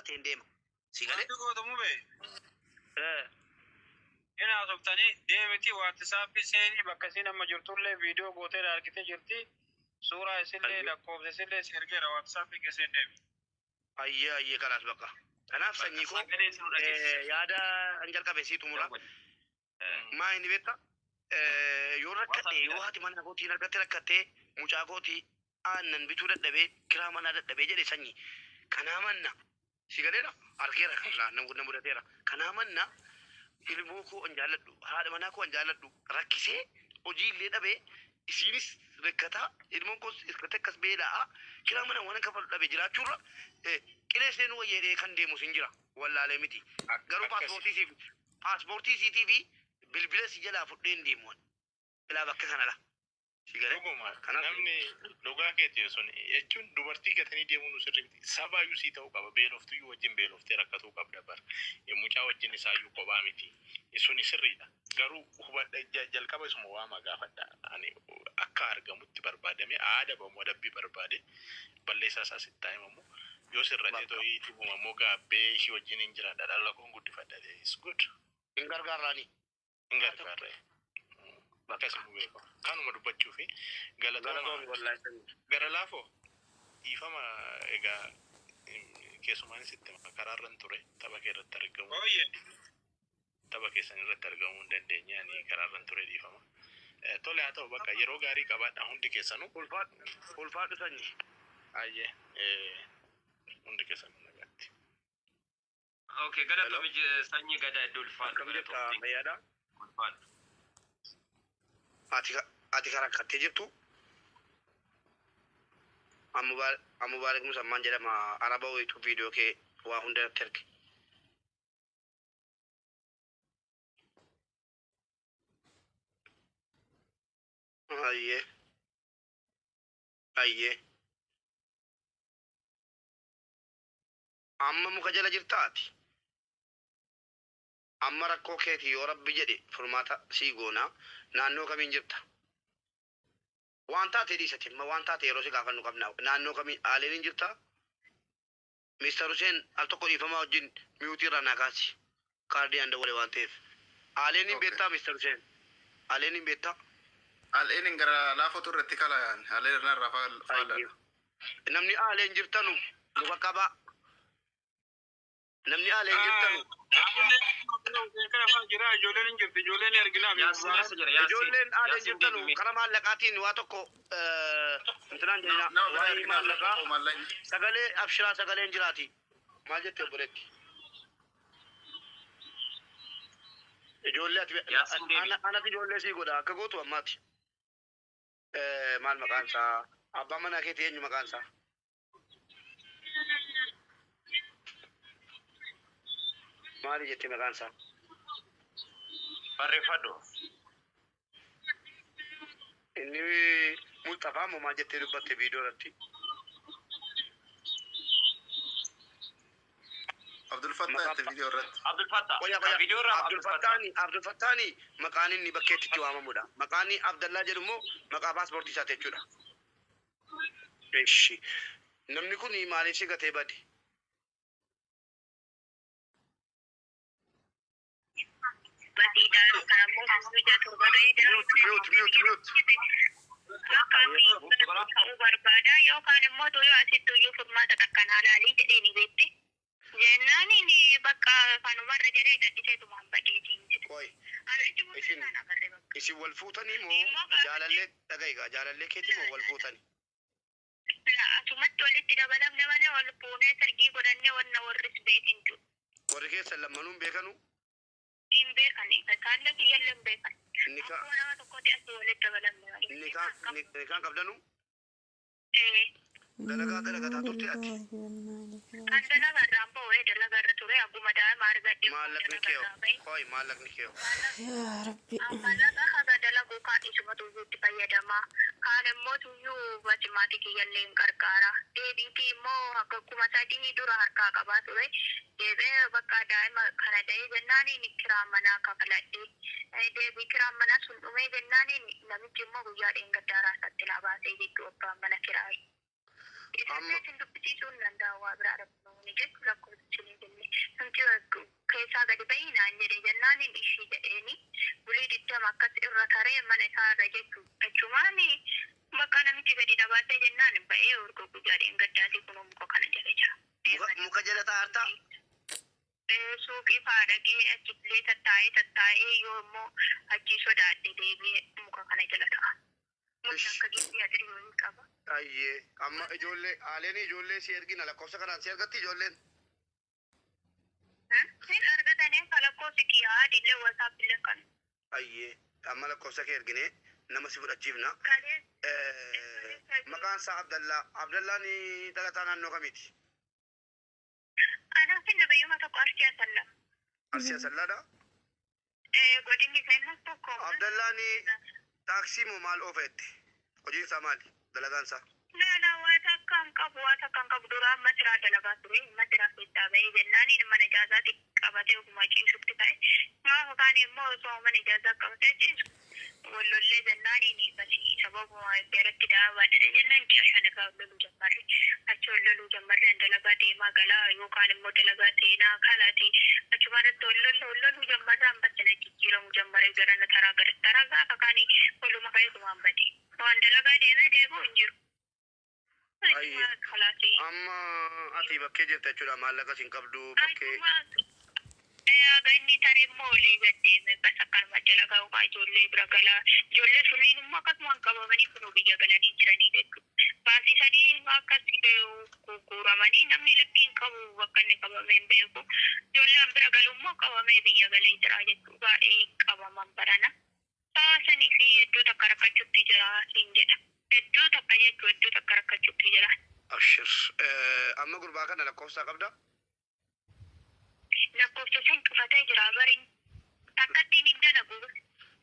dhokate hin deema. Si galee? Wanti gootamu bee. Ina haasoftaanii deemiti WhatsApp seenii bakka isin amma jirtullee viidiyoo gootee argitee jirti. Suuraa isillee lakkoofsa isillee si ergeera WhatsApp keesseen deemi. Ayyee kanaas bakka. Kanaaf sanyii koo yaada an jalqabe sii xumura. Maa inni beektaa? Yoo rakkate yoo haati mana kootiin argatte rakkattee mucaa kootii aannan bituu dadhabee kiraa manaa dadhabee jedhe sanyii. Kanaa manna si galeedha argeera kan nama mudateera. Kanaa manna ilmoo koo an jaalladhu haadha manaa koo an jaalladhu rakkisee hojii illee dhabee isiinis rakkataa ilmoon koos irratti akkas beelaa kiraa mana waan kafalu dhabee jiraachuurra qilee seenuu wayyeedhee kan deemu sin jira wallaalee miti. Garuu paaspoortii siitii fi bilbila si jalaa fudheen deemuun ilaa bakka kanadha. Namni dhugaa keetii sun jechuun dubartii gatanii deemuun sirriitti sabaayyuu sii ta'uu qaba beeloftuyyuu wajjin beeloftee rakkatuu qabda bar mucaa wajjin isaayyuu kophaa miti suni sirriidha garuu hubadha jalqaba isuma waama gaafadha ani akka argamutti barbaadame aada bamu adabbii barbaade balleessaa isaa sitti himamu yoo sirratee too'ii dhibuma immoo gaabbee ishii wajjin hin jiraadha dhala koon guddifadha is good hin gargaarraani hin gargaarree akkasuma beeku kanuma dubbachuu fi galatooma gara laafoo dhiifama egaa keessumaan sitti karaarran ture tapha kee irratti argamu tapha keessan irratti argamuu hin dandeenye ani karaarran ture dhiifama tole haa ta'u bakka yeroo gaarii qabaadha hundi keessanuu ulfaadhu sanyii ayyee hundi keessanuu nagaatti. Okay, galatoomii sanyii gadaa iddoo ulfaadhu ulfaadhu. Ati kan rakkattee jirtu amma baarik musammaan jedhama araba wayitu viidiyoo kee waa hunda irratti erge. Ayyee amma muka jala jirtaati. Amma rakkoo keetii yoo rabbi jedhe furmaata sii goonaa naannoo kamiin jirta? Waan taate dhiisate amma waan taate yeroo si gaafannu qabna. Naannoo kamiin Aaleen hin jirtaa? Mr. Hussein al tokko dhiifamaa wajjin miutii irraa naa kaasi. Kaardii handa wale waan ta'eef. Aaleen hin beektaa Mr. Hussein? Aaleen hin beektaa? Aaleen hin gara laafatu irratti kalayaan. Aaleen irraa faallaa. Namni Aaleen jirtanu luka qabaa. Namni Aaleen jirtanu. Ijoolleen arginaa ijoolleen Aaleen jirtanu karaa maallaqaatiin waa tokko intinaan jenna waa'ee maallaqaa sagalee abshiraa sagaleen jiraati maal jette obboleetti ijoollee anatti ijoollee sii godha akka gootu ammaati maal maqaan isaa abbaa manaa keetii eenyu maqaan isaa maali jette maqaan isaa barreeffadhu inni mul'afaa moo maal jettee dubbatte viidiyoo irratti Abdul Fattah itti viidiyoo irratti Abdul Fattahni maqaan inni bakkeetti itti waamamudha maqaan Abdallaa jedhu immoo maqaa paaspoortii isaati jechuudha eeshi namni kun maaliif si gatee bade barbaada yookaan immoo tuyoo asitti iyyuu furmaata takkanaa laalii jedheeni beekte jennaan inni bakka kanumarra jedhee gadhiseetumaan badeetiin jedhe. Isin wal fuutanii moo jaalallee dhaga'iga jaalallee keetii moo wal fuutanii? Asumatti walitti dabalamne malee wal fuunee sargii godhannee wanna warris beekin jiru. Warri keessan lammanuun beekanu? Hin beekani kaallee kiyyallee hin beekan. Akkuma nama tokkotti asii walitti dabalamne malee. Inni kaan qabdanu? Dalagaa turte ati? Kan dalagaa irraan ba'ee dalagaa irra ture akkuma daa'ima argadhe. Maallaqni kee yaa rabbi. Maallaqa haga dalaguu kaan isuma tuyyuutti fayyadama. Kaan immoo tuyyuu bacimaatii kiyyallee hin qarqaara. Deebiitii immoo akka kuma sadii dura harkaa qabaa ture. Deebee bakka daa'ima kana da'ee jennaan inni kiraan manaa kafaladhe. Deebii kiraan manaa sun dhumee jennaan namichi immoo guyyaa dheengaddaa raasatti laa baasee jechuun abbaan mana kiraayi. Isaan dubbisiisuun danda'u waa biraa dhabuun jechuun lakkoofsichi gadi ba'i naan jedhe jennaan hin ishii jedheeni bulii diddama akkas irra taree mana isaa irra jechumaan bakka namichi gadi dhabaatee jennaan ba'ee urga guyyaadheen gaddaati kun muka kana jala jira. Muka jala taa'artaa? Suuqii faadhaqee achillee tattaa'ee yoo immoo achii sodaadhe deebi'ee muka kana jala ta'a. Mukni akka gibbii adirii qaba. Ayyee amma ijoollee si ergina lakkoofsa kanaan si argatti ijoolleen. Sin argatanii lakkoofsi kiyyaa adillee WhatsApp illee kan. Ayyee amma lakkoofsa kee ergine nama si fudhachiifna. Maqaan isaa Abdallaa. Abdallaan dhalataa naannoo kamiiti? Anaan finna bayyuma tokko Arsii Asallaa. Arsii Asallaadha? Godinni seenas tokko. Abdallaan taaksii moo maal oofeette? Hojiin isaa maali? Dalagaan isaa? Lala waan akka hin qabu dura amma siraa dalagaa ture amma siraa keessaa bahee jennaan mana ijaazaatti qabatee ogummaa ciisutti ta'e gaafa kaan immoo osoo mana ijaazaa qabatee ciisu wallollee jennaan sababuma beeratti daabaadha jennaan ji'a shan irraa walloluu jammarre achi walloluu jammarre dalagaa deemaa galaa yookaan immoo dalagaa seenaa kalaati achumarratti walloluu jammarre hambatti na jijjiiramu jammarre garana taraa gaafa kaanii walluma fayyaduma hambate waan dalagaa deemuu hin jiru. Amma ati bakkee jirta jechuudha maallaqa siin qabdu bakkee. Ganni tarii immoo olii gaddeeme bas akkanuma dalagaa yookaan ijoollee bira galaa ijoollee sunniin immoo akkasumaan qabamanii kunuu biyya galanii jiranii jechuudha. Baasii sadii akkasii gurguramanii namni lukkiin qabu bakka inni qabameen beeku ijoolleen bira galu immoo qabamee biyya galee jira jechuudha baay'ee qabaman barana. Saasanii fi hedduu takka rakkachuutti jira siin jedha. Hedduu takka jechuun hedduu takka rakkachuutti jira. Abshir. Amma gurbaa kana lakkoofsaa qabda? Lakkoofsa san cufatee jira bariin. Takkattiin hin dalagu.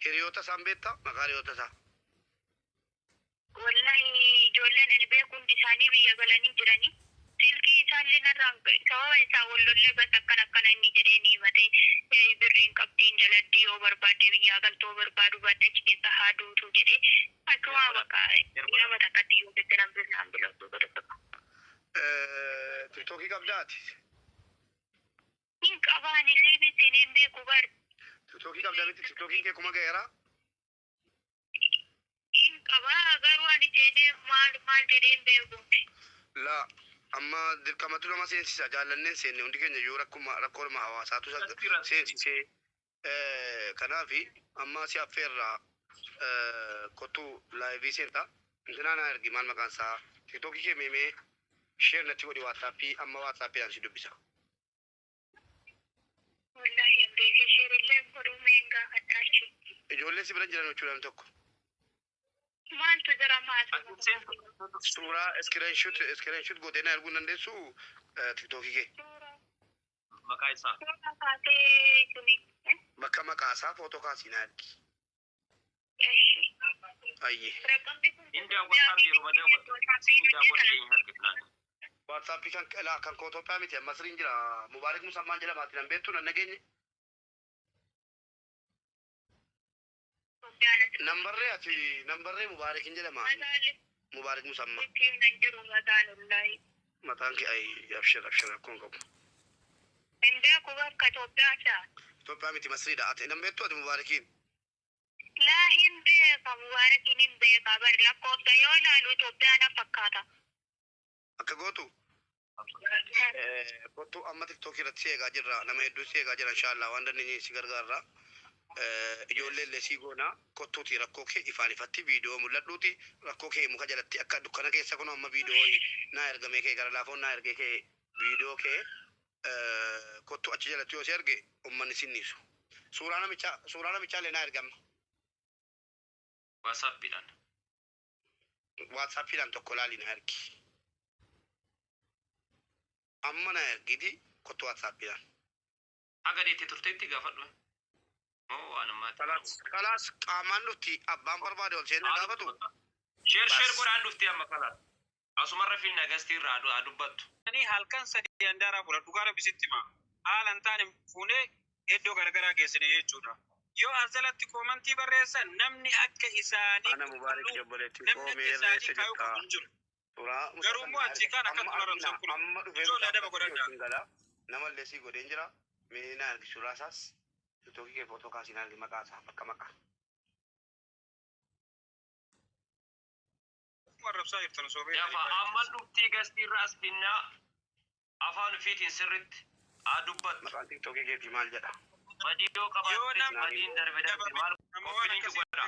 Hiriyoota isaan beektaa? Maqaa hiriyoota isaa? Wallahi ijoolleen ani beeku hundi isaanii biyya galanii jiranii. Silkii isaallee narraan sababa isaa wallollee bas akkana inni jedhee ni himatee birriin qabdiin daladdii yoo barbaadde biyyaa galtoo barbaadu badda achi keessa haa duutu jedhee akkuma bakka nama takkatti yoo deddeebi'an birnaan bilatu godhatu. Tiktookii qabdaati? Hin qabaan illee biseeneen beeku bar. Tiktookii qabdaa miti tiktookiin kee kuma ga'eeraa? Hin qabaa garuu ani seenee maal jedheen beeku. La amma dirqamatu nama seensisa jaallanneen seenne hundi keenya yoo rakkoodhuma hawaasaatu seensisee kanaafi amma si affeerraa kottuu laayivii seenta intinaa naa ergi maal maqaan isaa tiktookii kee meemee sheer natti godhi waatsaappii amma waatsaappiidhaan si dubbisa. Wallahi hin beeke sheerillee godhuu meengaa fattaachi. Ijoollee si bira jiran jechuudha tokko. Maaltu jira maasa? Suuraa iskiriinshuut gootee na erguu dandeessu tiktookii kee. Maqaa isaa. Suuraa kaasee suni. Bakka maqaa isaa footoo kaasii na ergi. Ayyee. WhatsApp kan Itoophiyaa miti amma siriin jira Mubaarak Musammaan jedhama ati nan beektu nan nageenye. Nambarree Mubaarakin jedhama. Mubaarak Musammaa. Mataan kee ayi abshir akkuma qabu. Indeeku bakka Itoophiyaa. Itoophiyaa miti Masriidha ati nan beektu ati Mubaarakiin. Laa hin beeka Mubaarakiin hin beeka bari lakkoofsa yoo ilaalu Itoophiyaa na fakkaata. Akka gootu? Kottu amma tiktookii irratti si eegaa jirra nama hedduu si eegaa jira inshaallah waan dandeenye si gargaarra. Ijoollee illee si goona kottuuti rakkoo kee ifaan ifatti viidiyoo mul'adhuuti rakkoo kee muka jalatti akka dukkana keessa kun amma viidiyoo naa ergamee kee gara laafoon naa ergee kee viidiyoo kee kottu achi jalatti yoo si erge ummanni sinniisu. Suuraa namichaa illee naa ergama. Waatsaappiidhaan tokko laali na ergi. Amma na ergiti kottu waatsaappiidhaan. Haga deettee turteetti gaafadhu. Kalaas qaamaan dhufti abbaan barbaade ol seenee gaafatu. Sheer godhaan dhufti amma kalaas. Asumarra fiilna gastii irraa dubbattu. Ani halkan sadii handaara fudha dhugaara bisitti maa. Haalan taane fuunee iddoo garagaraa geessine jechuudha. Yoo asalatti koomantii barreessan namni akka isaanii ana Mubaarak jabaleetti koomee irreessa jirta. Garuu immoo achi kan akka tularramsan kun ijoollee adaba godhadhaa. Namallee si godheen jira. Mina argi suuraa isaas tiktokii kee footoo kaasiin argi maqaa isaa bakka. Warrabsaa jirtan soobee. Yafa amman dhuftii gastii raastinnaa afaan ofiitiin sirritti dubbat. Maqaan tiktokii keetii maal jedha? Badii qabaatee badiin darbe maal koppilinki godha.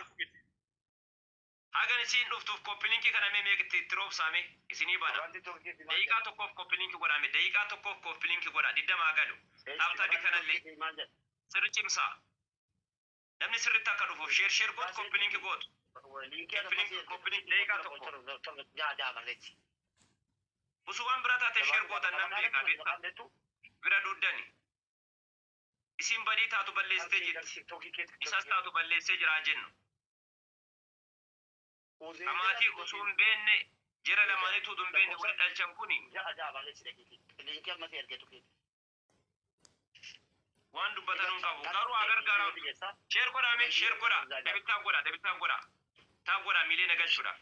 Hagan isiin dhuftuuf koppilinki kana mee meeqatti itti roobsaame isinii bana. Daqiiqaa tokkoof koppilinki godhame daqiiqaa tokkoof koppilinki godha diddamaa galu. Taaptaadhi kanallee sirri cimsaa. Namni sirritti akka dhufuuf sheer godhu koppilinki godhu. Koppilinki daqiiqaa tokkoof. Usuwwan bira taate sheer gootan nam beekaa beektaa. Bira duddani. Isin badii taatu balleessitee jirti. Isas taatu balleessee jiraa jennu. Amaatii osoo hin beekne jira lamaanitu hin beekne wal dhalchan kuni. Waan dubbatan hin qabu. Garuu agargaara. Sheer godhame sheer godha. Dabittaan godha. Taa godha miilee nagalchuudhaaf.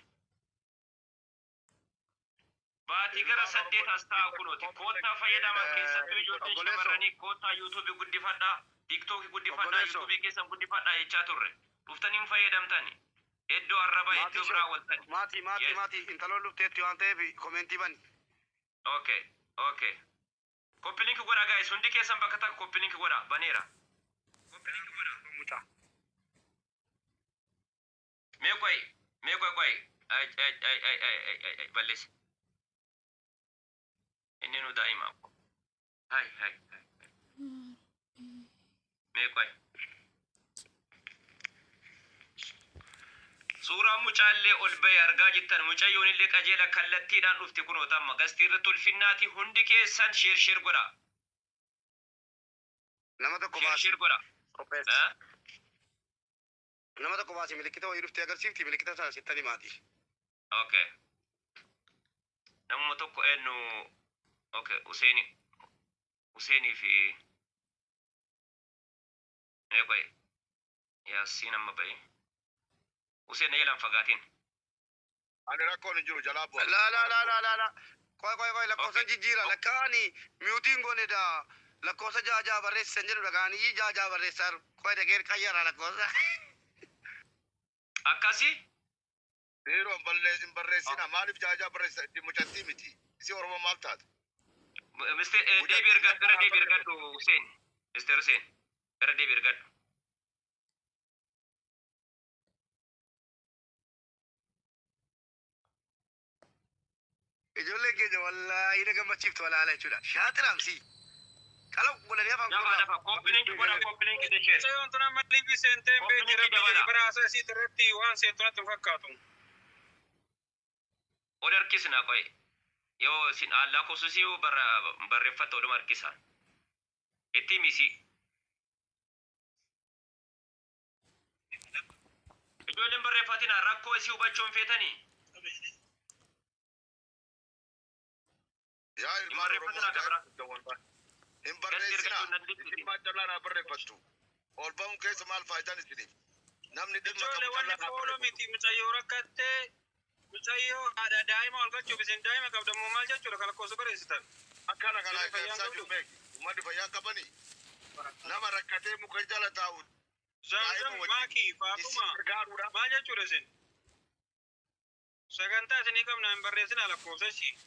Baatii gara 8 as ta'a kunooti. Koottaa fayyadaman keessattuu ijoolleen shamarranii koottaa yuutuubii guddifadhaa, tiiktookii guddifadhaa, yuutuubii keessan guddifadhaa jechaa turre. Dhuftanii fayyadamtani. Iddoo arraba iddoo biraa waltani. Maatii intaloon dhufteetti waan ta'eef komentii bani. Okay. Koppilinki godha gaa'is hundi keessan bakka takka koppilinki godha baneera. Koppilinki godha mucaa. Mee qoy. Balleessi. Inni nu daa'ima. Hai. Mee qoy. Suuraan mucaallee ol bahee argaa jirtan mucayyoon illee qajeela kallattiidhaan dhufti kunoo tamma gastii irratti ulfinnaati hundi keessan sheer godha. Nama tokko baasi. Sheer godha. Nama tokko baasi milikkita wayii dhuftee agarsiifti milikkita sana sittani maati. Okay. Namuma tokko eenyu okay Useenii fi qoy Yaasiin amma bahee. Useen yelan fagaatiin. Ani rakkoon hin jiru jalaa bu'a. La. Qoy lakkoofsa jijjiira lakkaani miyuutiin goonedha. Lakkoofsa jaajaa barreessisan jedhu dhagaanii jaajaa barreessan qoy dhageen qayyara lakkoofsa. Akkasii? Dhiiroon hin barreessina maaliif jaajaa barreessa itti mucattii miti. Isi Oromoo maal taate? Deebii ergadhu Useen. Mr. Useen. Irra deebii ergadhu. Ijoolleen keenya wallaahi na gammachiiftu walaala jechuudha. Shaatiraamsi. Kalau boleh apa? Dapat. Koppilinki deshee. Saya untuk nama libi senten be berasa si terti wan sentuna tufakatu. Order kisna qoy. Yo sin alla kosusi barreeffata oduma harkisa. Itti misi. Ijoolleen barreeffatina rakkoo isii hubachuun feetanii. Yaa ilmaan Oromoo hin barreessina. Dhimma jalaa barreeffattu. Ol ba'uun keessa maal faayidaan isiniif? Namni dhimma qabu jalaa fooloo miti mucayyoo rakkattee mucayyoo haadha daa'ima ol galchuuf isin daa'ima qabdammoo maal jechuudha kan lakkoofsa barreessitan. Akkana kanaa ibsaa jiru beeki. Uummanni fayyaa qabanii nama rakkatee muka jala taa'u. Zaazam maakii faatuma maal jechuudha isin? Sagantaa isinii qabna hin barreessina lakkoofsa ishii.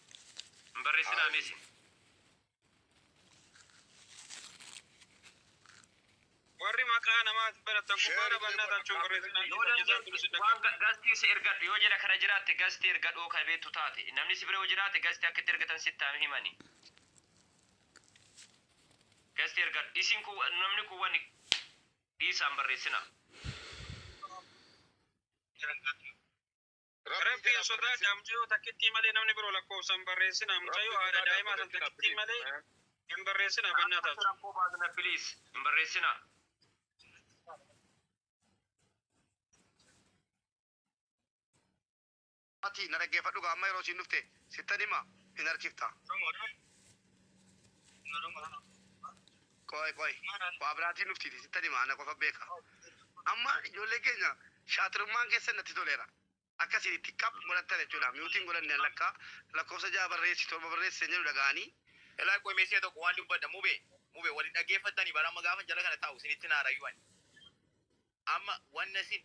Hin barreessinaa misi. Warri maqaa namaatti baratan kubbaa bannatan chuun barreessina. Waan gastii isa ergadhu yoo jala kana jiraatte gastii ergadhoo kan beektu taate namni si bira yoo jiraate gastii akka itti ergatan sitti himani. Gastii ergadhu isin kun namni kun waan dhiisaan barreessina. Rabbiin sodaa damjoo takkitti malee namni biroo lakkoofsan barreessina mucayyoo haadha daa'imaa san takkitti malee hin barreessina bannataa. Rakkoo baasna please hin barreessina. Ati na dhaggeeffadhu amma yeroo siin dhufte sittan hima hin harkifta. Qoy waa biraatiin dhuftiti sittan hima ana qofa beeka. Amma ijoollee keenya shaatirummaan keessa natti toleera. Akkasiin itti qab godhattan jechuudha. Miyuutiin godhanne lakkoofsa jaha barreessi torba barreessi jedhu dhaga'anii. Elaa qoy meeshaa tokko waan dubbadda mube mube wali dhageeffatanii bara amma gaafa jala kana taa'u isinitti naa rayyuwan amma wanna sin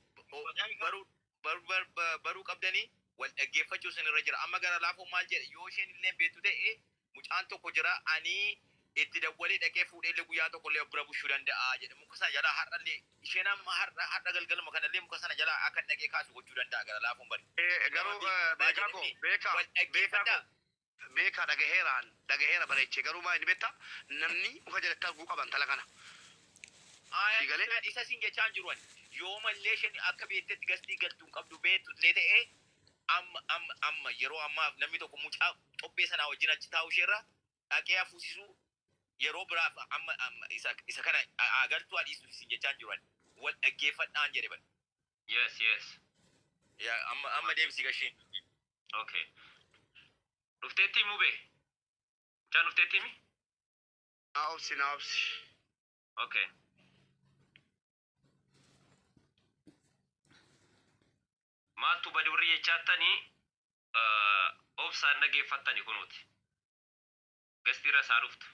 baruu qabdanii wal dhaggeeffachuu isinirra jira amma gara laafoo maal jedhe yoo isheen illee beektu ta'e mucaan tokko jira ani itti dawwalee dhaqee fuudhee illee guyyaa tokko illee bira bushuu danda'a jedhe muka sana jalaa har'allee isheen amma har'a galgaluma kanallee muka sana jalaa akka dhaqee kaasu gochuu danda'a gara laafoon bari. Garuu beekaa dhagaheera bareechee garuu maa inni beektaa namni muka jalatti arguu qaban tala kana. Isa siin jechaan jiruwan yoo mallee isheen akka beektetti gastii galtuun qabdu beektu illee ta'e amma yeroo ammaaf namni tokko mucaa xobbee sanaa wajjin achi taa'u isheerra dhaqee hafuusisuu yeroo biraaf amma isa kana agartuu adiisu siin jechaan jiruwan wal dhaggeeffadhaan jedhe ban. Yes. Amma deebisi gashiin. Okay. Dhufteetti mube. Mucaan dhufteetti mi? Naa obsi. Okay. Maaltu badi warri jechaatanii obsaan dhageeffattanii kunuuti. Gastiirra isaa dhuftu.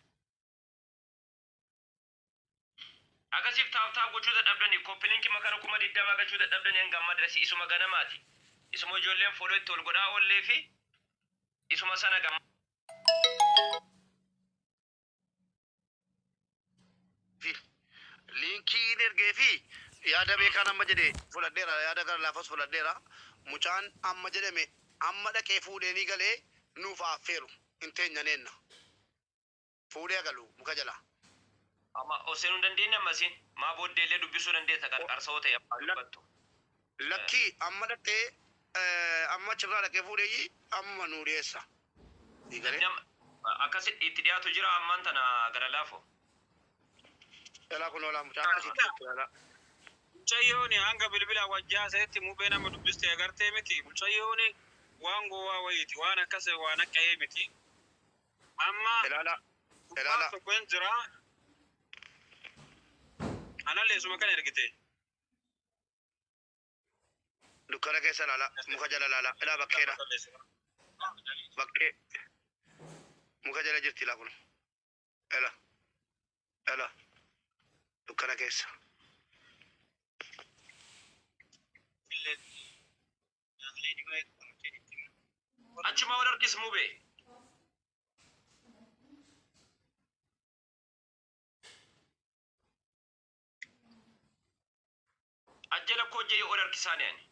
Akkasiif taa'aa gochuu dadhabdanii koppilinkii makara 20 gachuu dadhabdanii hanga amma dirasi isuma ganamaati. Isuma ijoolleen foloo itti ol godhaa oollee fi isuma sana gamma. Linkiin ergee fi yaada beekaan amma jedhe fudhadheera yaada gara laafas fudhadheera mucaan amma jedhame amma dhaqee fuudheenii galee nuuf affeeru hin teenyaneenna fuudhee galu muka jalaa. Amma oseen hin dandeenye ammasiin maa booddeellee dubbisuu dandeessa qarqarsoo ta'e dubbattu. Lakkii amma dhaqee amma chirraa dhaqee fuudhee amma nuu dhiyeessa. Akkasitti itti dhiyaatu jira ammaan tana gara laafoo. Ela kun ola mucaa mucayyooni hanga bilbila wajjaa seetti mubee nama dubbiste agartee miti mucayyooni waan gowwaa wayiiti waan akkasii waan akka'ee miti amma ilaala tokkoon jira anallee suma kan ergite dukkana keessa ilaala muka jala ilaala ilaa bakkeedha bakkee muka jala jirti ilaa kun ela dukkana keessa. Achuma wal harkis mube. Ajjala kojjee wal harkisaani ani.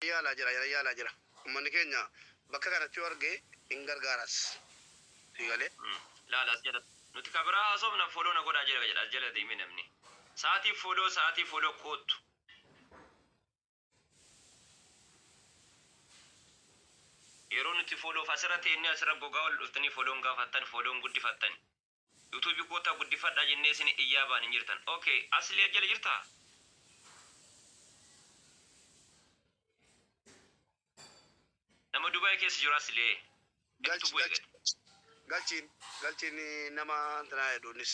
Yaalaa jira. Uummanni keenya bakka kanatti yoo arge hin gargaaras. Sigalee. Laalas jala nuti kabiraa haasofna foloo na godhaa jedha jala deemee namni. Sa'aatii foloo kootu. Yeroo nuti foloo asirratti inni asirra gogaa ol dhuftanii foloon gaafattan foloon guddifattan. Yuutuubii koota guddifadhaa jennee isin iyyaa baan hin jirtan. Okay, aslee jala jirtaa? Nama Dubaay keessa jiru aslee. Galchiin nama tanaa hedduunis.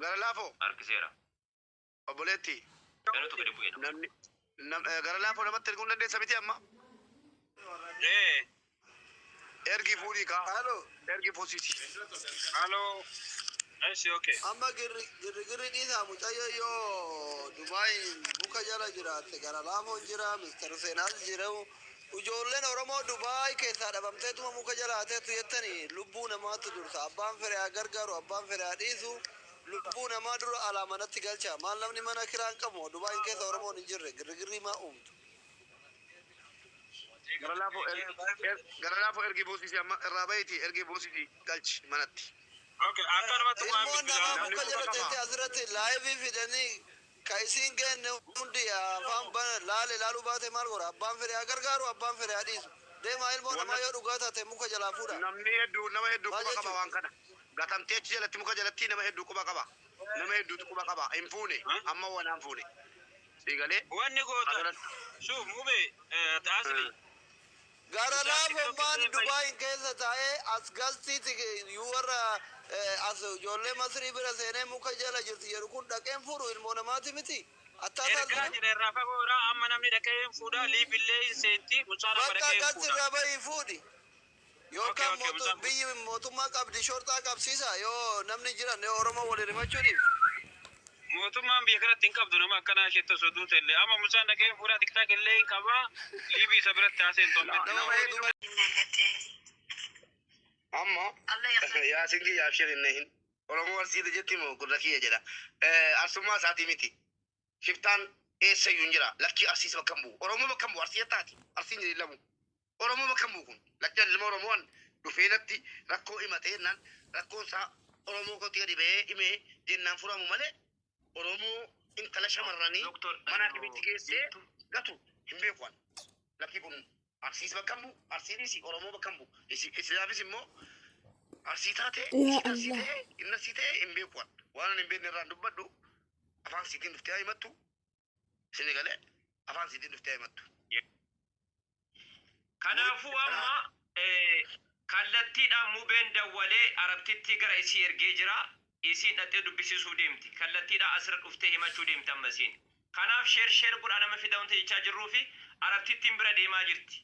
Gara laafoo. Harkiseera. Obboleetti. Ganuutu gadi bu'ee namni gara laafoo namatti erguu dandeessa miti amma. Ergi fuudhii kaa. Halo. Ergi fuusiiti. halo esi okay amma girgirri dhiisaa mucayyoo yoo Dubaay muka jala jiraatte gara laafoon jira Mr. Seenaas jirau ijoolleen Oromoo Dubaay keessaa dhabamteetuma muka jala haateetu jettanii lubbuu namaatu dursa abbaan fedhaa gargaaru abbaan fedhaa dhiisu lubbuu namaa dura alaamanatti galcha maal namni mana kiraan qabu Dubaay keessa Oromoon hin jirre girgirri maa uumtu. Gara laafoo ergi buusisi amma irraa bahiiti ergi buusisi galchi manatti. okay akkanumatti waan ilmoon namaa muka jala teessee asirratti laayivii fidanii kaisiin genne hundi afaan bana laaluu baate maal godha abbaan fedhaa gargaaru abbaan fedhaa dhiisu deemaa ilmoo namaa yoo dhugaa taate muka jalaa fuudha. Nama hedduu quba qaba waan kana. Gatamtee achi jalatti muka jalatti nama hedduu quba qaba. Nama hedduutu quba qaba. Hin fuune amma waan fuune. Sigalee. wanni goota suuf mube taasili. Gara laafoo maan Dubaay keessa taa'ee as galtiiti yoo warra as ijoollee Masrii bira seenee muka jala jirti jedhu kun dhaqeen fuudhu ilmoo namaati miti. Ergaa jira irraa fagoodha amma namni dhaqee fuudha liibillee seenti mucaan amma dhaqee fuudha. Bakka galti irraa bahii fuudhi. Yoo kan biyyi mootummaa qabdi shortaa qabsiisa yoo namni jiran yoo Oromoo waliin himachuudhiif. Mootummaan biyya kanatti hin qabdu nama akkanaa isheetti osoo duute illee amma mucaan dhageen fuudhaa tiktaak illee hin qabaa liibii isa biratti haasee hin tolle. Amma yaa singi yaa shirin hin Oromoo warsiita jetti moo gurra kiyya jedha. Arsummaa isaatii miti. Shiftaan eessa iyyuu hin jira. Lakkii arsiisa bakka hin bu'u. Oromoo bakka hin bu'u arsii taati. Arsiin jedhee lamu. Oromoo bakka hin bu'u kun. Lakkii ilma Oromoon dhufeenatti rakkoo himatee jennaan rakkoon isaa Oromoo kooti gadi ba'ee himee jennaan furamu malee Oromoo intala shamarranii mana dhibbitti geessee gatu hin beeku. Lakkii kun arsiisa bakka hin bu'u. Arsiinis Oromoo bakka hin bu'u. Isilaafis immoo arsii taatee inni arsii ta'ee hin beeku. Waan hin beekne irraan dubbadhu afaan siitiin dhuftee himattu isin galee afaan siitiin dhuftee himattu. Kanaafuu amma kallattiidhaan mubeen dawwalee arabtitti gara isii ergee jira. Isiin dhattee dubbisiisuu deemti. Kallattiidhaan asirra dhuftee himachuu deemti amma isiin. Kanaaf sheer godhaa nama fidamuun jechaa jirruu fi arabtittiin bira deemaa jirti.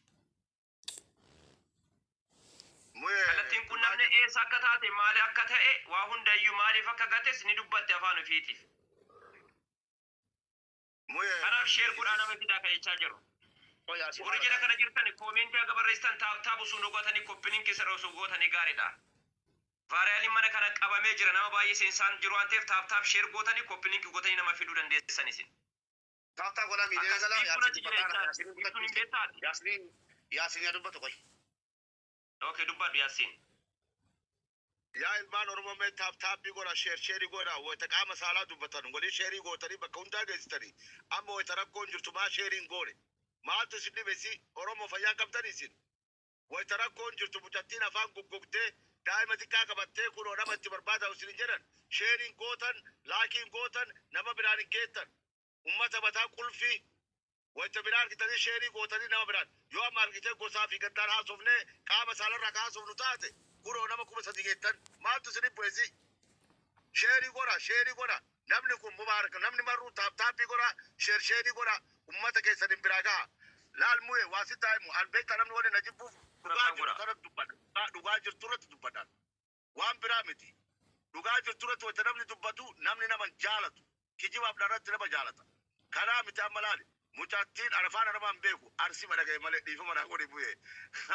Kallattiin kun namni eessa akka taate maali akka ta'e waa hundayyuu maaliif akka gates ni dubbatte afaan ofiitiif. Kanaaf sheer godhaa nama fidaa kan jechaa jiru. Warri jala kana jirtan koomentii aga barreessitan taaptaabu sun dhugotanii koppiniin keessa osoo gootanii gaariidha. Vaariyaaliin mana kana qabamee jira nama baay'ee seensaan jiru waan ta'eef taaptaap sheer gootanii koppiniin gootanii nama fiduu dandeessan isin. Taaptaa godhaa miidiyaa galaa Yaasiin yaa dubbatu qoy. Okay, dubbadhu Yaasiin. Yaa ilmaan Oromoo mee taaptaapbii godha sheerii godha wayita qaama saalaa dubbatan godhii sheerii gootanii bakka hundaa geessitanii amma wayita rakkoon jirtu maa sheeriin goone. Maaltu isin dhibesi Oromoo fayyaa qabdanii isin. Wayita rakkoon jirtu mucattiin afaan goggogtee daa'ima xiqqaa qabattee kunoo nama itti barbaada isin jedhan sheeriin gootan laakiin gootan nama biraan hin geettan. Ummata mataa qulfii wayita biraan argitanii sheerii gootanii nama biraan yoo amma argitee gosaa fi gaddaan haasofnee qaama saalarraa haasofnu taate kunoo nama 3,000 geettan maaltu isin dhibesi. Sheerii godha namni kun mubaaraka namni marruu taaptaapbii godha sheerii godha. Ummata keessan hin biraa gaha. Laal mu'e waa si taa'imu albeekta namni waliin na jibbuuf dhugaa jirtu kanatti dubbadha. Dhugaa jirtu irratti dubbadhaan. Waan biraa miti. Dhugaa jirtu irratti wayita namni dubbatu namni nama jaalatu. Kijibaaf dharratti nama jaalata. Kanaa miti amma laali. Mucattiin afaan aramaan beeku arsii dhagaye malee dhiifama naa godhi bu'e.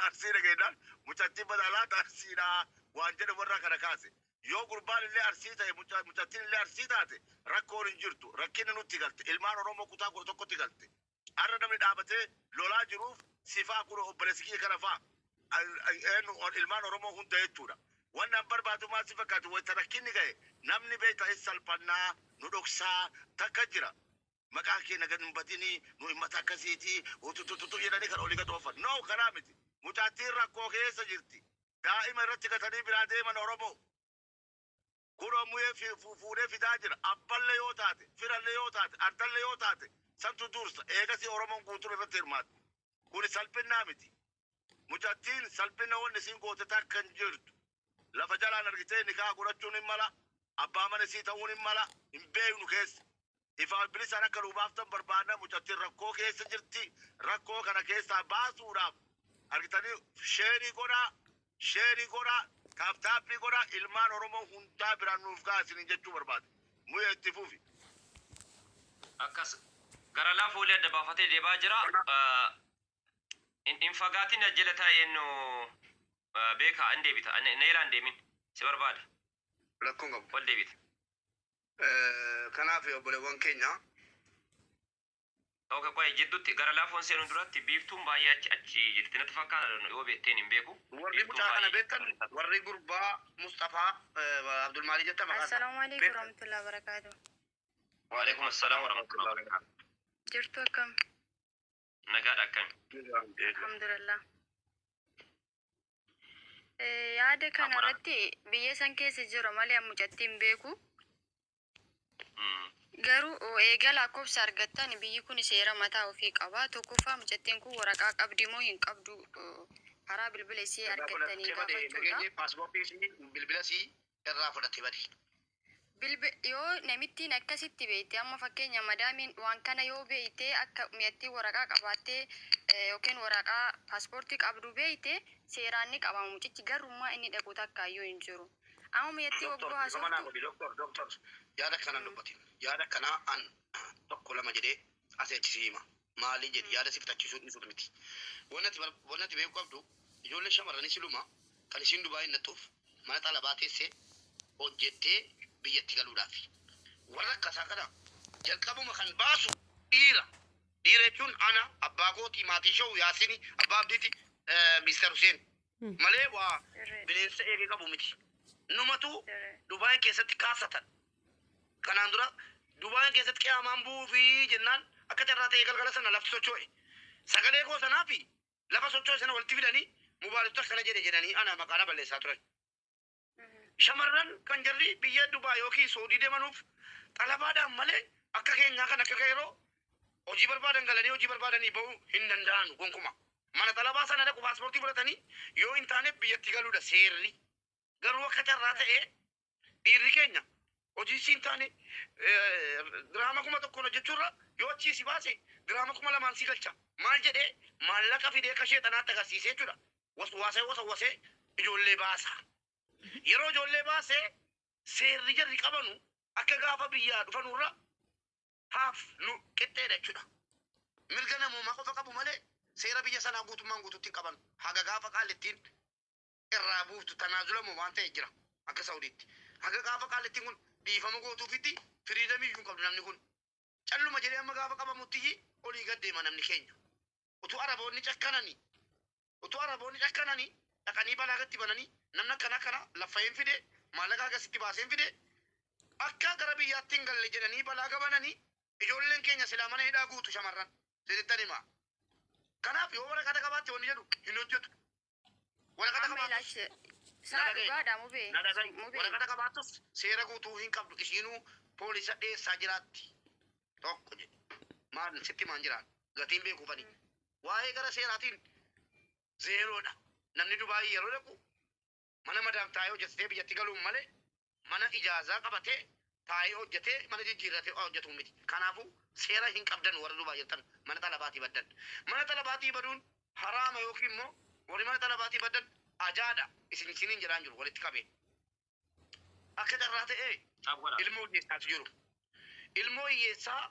Arsii dhagayeedhaan mucattiin badalaata arsiidhaa waan jedhe warra kana kaase. Yoo gurbaan illee arsii ta'e mucattiin illee arsii taate rakkoon hin jirtu rakkinni nutti galte ilmaan Oromoo kutaa 11tti galte har'a namni dhaabatee lolaa jiruuf sifaa kun obboleessi kiyya kana fa'a ilmaan Oromoo hunda jechuudha. Wanni an barbaadu maal si fakkaatu wayita rakkinni ga'e namni beektaa is salphannaa nu dhoksaa takka jira. Maqaa keenya gad hin batinii nu himmata akkasiitii ututututu jedhanii kan olii gad oofan. No kanaa miti mucattiin rakkoo keessa jirti. Daa'ima irratti gatanii biraa deeman Oromoo. Kunoo mu'ee fuudhee fidaa jira. Abballee yoo taate, firallee yoo taate, ardallee yoo taate, santu dursa. Eegasii Oromoon guutuun irratti hirmaatu. Kuni salphinnaa miti. Mucattiin salphina wanni isiin goote takka hin jirtu. Lafa jalaan argitee nikaa godhachuun hin mala. Abbaa mana isii ta'uun hin mala. Hin beeknu keessa. Ifaan bilisaan akka nu baaftan barbaadna mucattiin rakkoo keessa jirti. Rakkoo kana keessaa baasuudhaaf argitanii sheerii godhaa. Taaptaapbii godha ilmaan Oromoo hundaa biraan nuuf kaasanii jechuu barbaade. Mu'ee itti fufi. Akkas gara lafa olii adda baafatee deebaa jira. Hin fagaatin jala taa'eennu beekaa hin deebita. Neeraa hin deemin si barbaada. Rakkoon qabu. Ol deebita. Kanaaf obboleewwan keenya. Oke qoye jidduutti gara laafoon seenuu duratti biiftuun baay'ee achi jirti natti fakkaata yoo beekteen hin beeku. Warri mucaa kana beektan warri gurbaa Mustafaa Abdulmaalii jetta maqaan. Assalaamu alaikum warahmatullahi wabarakatuh. Wa alaikum assalam warahmatullahi wabarakatuh. Jirtu akkam? Nagaadha akkam? Alhamdulillah. Yaada kana irratti biyya san keessa jiru malee mucattiin beeku. Garuu eega lakkoofsa argattan biyyi kun seera mataa ofii qaba. Tokkoffaa mucattiin kun waraqaa qabdi moo hin qabdu karaa bilbila isii argattanii gaafachuudha. Paaspoortii isii bilbila isii irraa fudhattee badi. Yoo namittiin akkasitti beekte amma fakkeenya madaamiin waan kana yoo beekte akka mi'attii waraqaa qabaattee yookiin waraqaa paaspoortii qabdu beekte seeraanni qabamu mucichi garummaa inni dhaqu takka iyyuu hin jiru. Amma meetti waggaa haasoftu. Doktor yaada kana dubbatin yaada kana an tokko lama jedhee aseechisiima maali jedhi yaada si fitachiisuu dhiisutu miti. Wannati beeku qabdu ijoollee shamarranii siluma kan isiin Dubaay nattuuf mana xalabaa teessee hojjettee biyyatti galuudhaaf warra akkasaa kana jalqabuma kan baasu dhiira jechuun ana abbaa kootii maatii shawuu yaasini abbaa abdiiti Mr. Hussein malee waa bineensa eegee qabu miti. Numatu Dubaay keessatti kaasatan kanaan dura Dubaay keessatti qiyaamaan buufii jennaan akka carraa ta'ee galgala sana lafti socho'e sagalee koo sanaa fi lafa socho'e sana walitti fidanii mubaalitu akkana jedhanii ana maqaana balleessaa turan. Shamarran kan jarri biyya Dubaay yookiin Soodii deemanuuf xalabaadhaan malee akka keenyaa kan akka yeroo hojii barbaadan galanii hojii barbaadanii bahuu hin danda'an gonkumaa. Mana xalabaa sana dhaqu paaspoortii fudhatanii yoo hin taane biyyatti galuudha seerri. Garuu akka carraa ta'ee dhiirri keenya hojii siin taane diraama 1,000 hojjechuurra yoo achii si baase diraama 2,000 si galcha. Maal jedhee maallaqa fidee akka sheexanaatti agarsiisee jechuudha. Waswaasee ijoollee baasa. Yeroo ijoollee baasee seerri jarri qabanu akka gaafa biyyaa dhufanurra haaf nu qixxeedha jechuudha. Mirga namummaa qofa qabu malee seera biyya sanaa guutummaan guutuutti qaban haga gaafa qaalittiin irraa buuftu tanaazulamu waan ta'e jira akka Saudiitti. Haga gaafa qaalittiin kun dhiifama gootuufitti firiidamii iyyuu qabdu namni kun. Calluma jedhee amma gaafa qabamutti olii gad deema namni keenya. Utuu Araboonni cakkananii dhaqanii balaa gatti bananii namni kana laffa'een fide maallaqa akkasitti baaseen fide akka gara biyyaatti hin galle jedhanii balaa gabananii ijoolleen keenya silaa mana hidhaa guutu shamarran sirrittan himaa. Kanaaf yoo waraqata qabaatte wanni jedhu hin hojjetu. Waraqata qabaattus seera guutuu hin qabdu ishiinuu poolisa dheessaa jiraatti. Tokko jedhe maal sitti maan jiraan gatiin beekuufanii waa'ee gara seeraatiin zeeroodha. Namni Dubaay yeroo dhaqu mana madaam taa'ee hojjetee biyyatti galuun malee mana ijaazaa qabatee taa'ee hojjetee mana jijjiirratee hojjetu miti. Kanaafuu seera hin qabdan warra Dubaay jirtan mana xalabaatii baddan. Mana xalabaatii baduun haraama yookiin immoo warri mana xalabaatii baddan ajaadha. Isiniin jedhaan jiru walitti qabee. Akka carraa ta'ee ilmoo hiyyeessaatu jiru. Ilmoo hiyyeessaa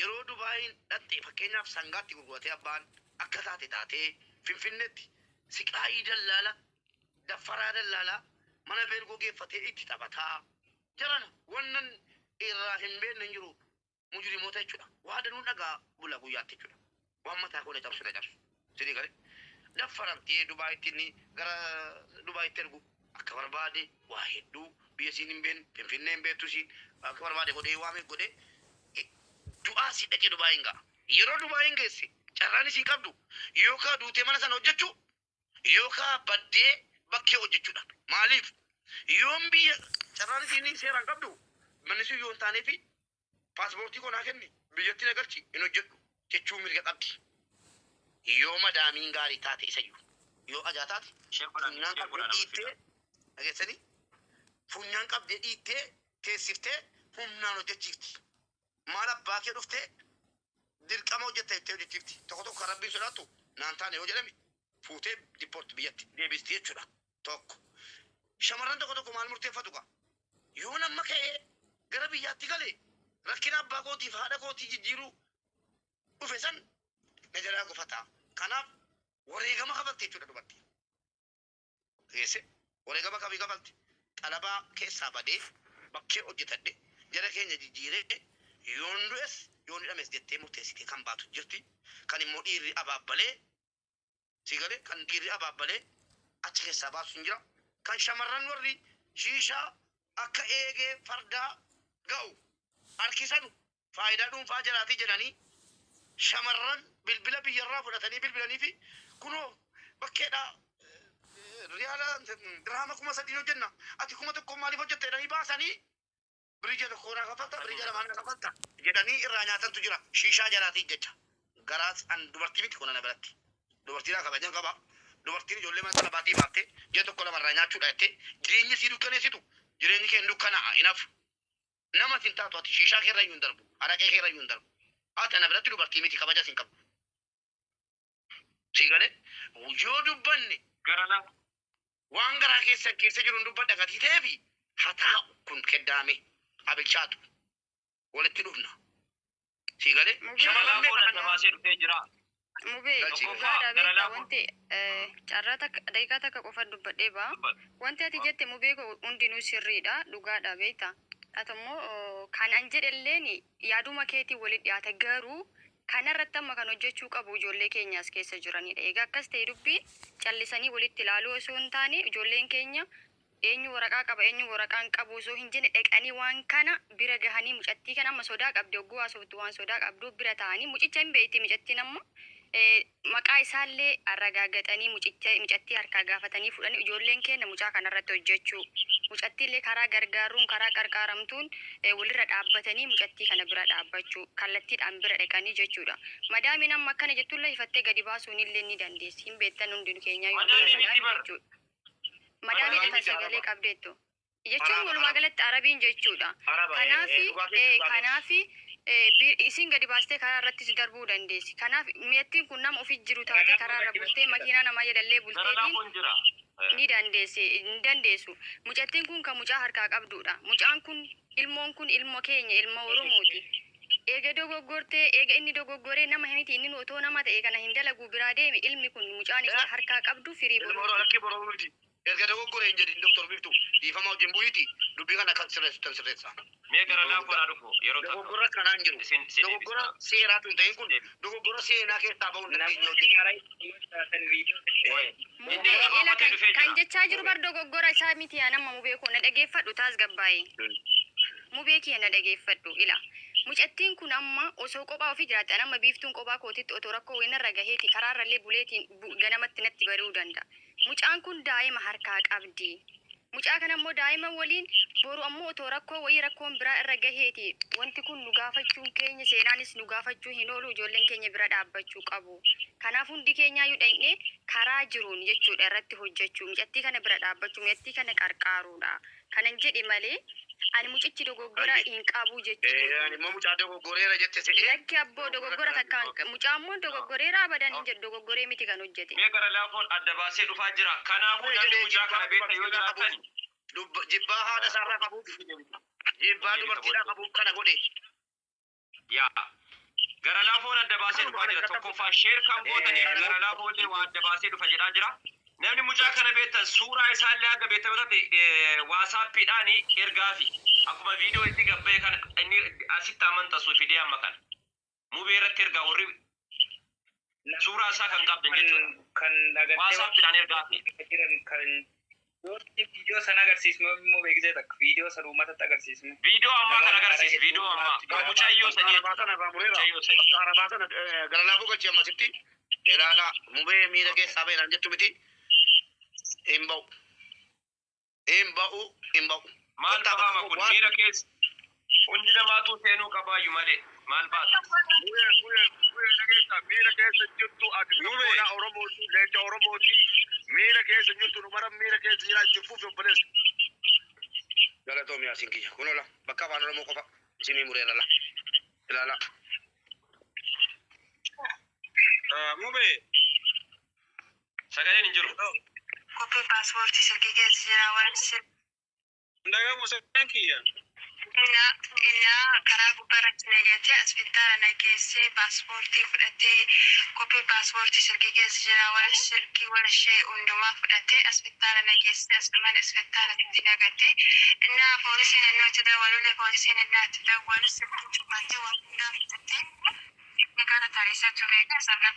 yeroo Dubaayin dhatte fakkeenyaaf sangaatti gurguratee abbaan akka taatee Finfinneetti siqaayii dallaala daffaraa dallaala mana beelgoo geeffatee itti taphataa jiran wannan irraa hin beekne jiru mujrimoota jechuudha. Waa danuu dhagaa bula guyyaatti jechuudha. Waan mataa koone cabsu na cabsu. Sidii galee daffaramtee Dubaayitti gara Dubaayitti ergu akka barbaade waa hedduu biyya siin hin beekne Finfinnee hin beektu siin akka barbaade godhee waame godhee du'aa si dhaqee Dubaayin ga'a. Yeroo Dubaayin geesse carraan isii qabdu yookaan duutee mana sana hojjechuu yookaan baddee bakkee hojjechuudha. Maaliif? Yoon biyya carraan isiin seeraan qabdu manni sun yoo hin taanee fi paaspoortii konaa kenni biyyatti na galchi hin hojjedhu jechuu mirga qabdi. Yoo madaamiin gaarii taate isayyuu yoo ajaa taate funyaan qabdee dhiittee dhageessanii funyaan qabdee dhiittee teessiftee humnaan hojjechiifti. Maal abbaa kee dhuftee dirqama hojjetta jettee hojjechiifti. Tokko kan rabbiin sodaattu naan taane yoo jedhame fuutee dipoorti biyyatti deebisti jechuudha. Tokko shamarran tokko maal murteeffatu qaba. Yoo nama ka'ee gara biyyaatti galee rakkina abbaa kootiif haadha kootii jijjiiruu dhufe san na jalaa gufataa. Kanaaf wareegama kafalte jechuudha dubartii. Geesse wareegama kamii kafalte xalabaa keessaa badee bakkee hojjetadhe jara keenya jijjiiree yoon du'es yoon hidhames jettee murteessitee kan baatu jirti. Kan immoo dhiirri abaabbalee si galee kan dhiirri abaabbalee achi keessaa baasu hin jira. Kan shamarran warri shiishaa akka eegee fardaa ga'u harkisanu faayidaa dhuunfaa jalaatii jedhanii shamarran bilbila biyyarraa fudhatanii bilbilanii fi kunoo bakkeedhaa riyaala diraama 3,000 hojjenna ati 1,000 maaliif hojjette jedhanii baasanii birija tokko naa kafalta birija lamaa naa kafalta jedhanii irraa nyaatantu jira shiishaa jalaatii jecha garaas an dubartii miti kuna na biratti dubartiidhaa kabajan qaba. Dubartiin ijoollee mana xalabaatii baaftee ji'a tokko lamarraa nyaachuudha jettee jireenya sii dukkaneessitu jireenyi kee dukkanaa inaaf nama sin taatu ati shiishaa keerra iyyuu hin darbu araqee keerra iyyuu hin darbu ati ana biratti dubartii miti kabaja sin qabu. Sii galee yoo dubbanne garana waan garaa keessa jiru dubbadha gatii ta'eefi hataa kun keddaame abilchaatu walitti dhufna siigalee shamalaa boona dabaasee dhufee jira. Mubee dhugaadha beektaa wanti carraa takka daqiiqaa takka qofa dubbadhee ba'a. Wanti ati jette mubee hundinuu sirriidha dhugaadha beektaa. Atammoo kanan jedhelleen yaaduma keetii walitti dhiyaata garuu kanarratti amma kan hojjechuu qabu ijoollee keenyaas keessa jiranidha. Egaa akkas ta'e dubbii callisanii walitti ilaaluu osoo hin taane ijoolleen keenya eenyu waraqaa qaba eenyu waraqaan qabu osoo hin jenne dhaqanii waan kana bira gahanii mucattii kana amma sodaa qabdi ogguu haasoftu waan sodaa qabdu bira ta'anii mucicha hin beekti mucattiin amma maqaa isaallee arragaaggatanii mucattii harkaa gaafatanii fudhanii ijoolleen keenya mucaa kanarratti hojjechuu mucattiillee karaa gargaaruun karaa qarqaaramtuun walirra dhaabbatanii mucattii kana bira dhaabbachuu kallattiidhaan bira dhaqanii jechuudha. Madaamiin amma akkana jettullee ifattee gadi baasuun illee ni dandeessi hin beektan hundi keenya jechuudha. Madaamiin ifa sagalee qabdeettu jechuun walumaa galatti arabiin jechuudha. Kanaafi isin gadi baastee karaa irrattis darbuu dandeessi. Kanaaf meettiin kun nama ofii jiru taatee karaa irra bultee makiinaa namaa jedhallee bulteetiin ni dandeessu. Mucattiin kun kan mucaa harkaa qabdudha. Mucaan kun ilmoon kun ilmo keenya ilma Oromooti. Eega dogoggortee eega inni dogoggoree nama himiti inni otoo nama ta'e kana hin dalagu biraa deeme ilmi kun mucaan ishee harkaa qabdu firii Boromooti. Erga dogoggoree hin jedhin Dr. Biftu dhiifama wajjin bu'iiti dubbii kana kan sirreessa. Mee gara laafaa dhufu yeroo tokko dogoggora kanaan jiru dogoggora seeraatu hin ta'in kun dogoggora seenaa keessaa ba'uun dandeenya hojjetu. Kan jechaa jiru bar dogoggora isaa miti yaa nama mubee kun na dhageeffadhu taas gabbaa'ee mubee kiyya na dhageeffadhu ila. Mucattiin kun amma osoo kophaa ofii jiraatan amma biiftuun kophaa kootitti otoo rakkoo wayinarra gaheeti karaarrallee buleetiin ganamatti natti bari'uu danda'a. Mucaan kun daa'ima harkaa qabdi. Mucaa kana immoo daa'ima waliin boru ammoo otoo rakkoo wayii rakkoon biraa irra gaheeti. Wanti kun nu gaafachuun keenya seenaanis nu gaafachuu hin oolu ijoolleen keenya bira dhaabbachuu qabu. Kanaaf hundi keenyaayyuu dhaqnee karaa jiruun jechuudha irratti hojjechuu mucattii kana bira dhaabbachuu mucattii kana qarqaaruudha. Kanan jedhe malee ani mucichi dogoggora hin qabu jechuudha. Ani immoo mucaa dogoggoreera jette se'ee. Lakki abboo dogoggora takkaan mucaa immoo dogoggoreera abadan hin jedhu dogoggoree miti kan hojjete. Mee gara laafoon adda baasee dhufaa jira. Kanaafuu namni mucaa kana beekta yoo jiraatan. Jibbaa haadha isaarraa qabuuf jibbaa dubartiidhaa qabuuf kana godhe. Yaa gara laafoon adda baasee dhufaa jira. Tokkoffaa sheer kan gootanii gara laafoollee waa adda baasee dhufa jedhaa jira. Namni mucaa kana beektan suuraa isaallee akka beektan ta'e waasaappiidhaan ergaa fi akkuma viidiyoo itti gabbee kan inni asitti amantasu fidee amma kana mubee irratti ergaa warri suuraa isaa kan qabdan jechuudha. Waasaappiidhaan ergaa fi viidiyoo sana agarsiisnu immoo beeksisa takka viidiyoo sana uummatatti agarsiisnu. Viidiyoo ammaa kan agarsiis viidiyoo ammaa mucayyoo sanii arabaa sana gara laafoo galchee ammasitti ilaala mubee miira keessaa beelaan jettu miti. Hin ba'u. Maal qabama kun miira keessa hundi namaatu seenuu qabaayyuu malee maal baata? Miira keessa jirtu ati goona Oromooti leenca Oromooti miira keessa jirtu numara miira keessa jiraachuuf obboleessa. Galatoomi yaasin kiyya kunola bakka afaan Oromoo qofa isinii mureera la ilaala. Mubee sagaleen hin jiru. Koppii paaspoortii silkii keessa jira walitti. Ndagaa museen kiyya. Innaa karaa gubbaarratti nageessee asfitaala nageessee paaspoortii fudhatee koppii paaspoortii silkii keessa jira walitti silkii walishee hundumaa fudhatee asfitaala nageessee asumaan asfitaalatti nagatee innaa poolisiin innootti dawwalullee poolisiin innaatti dawwalu silkii cufattee waan hundaa fudhattee. Negara tarisa tureka sarna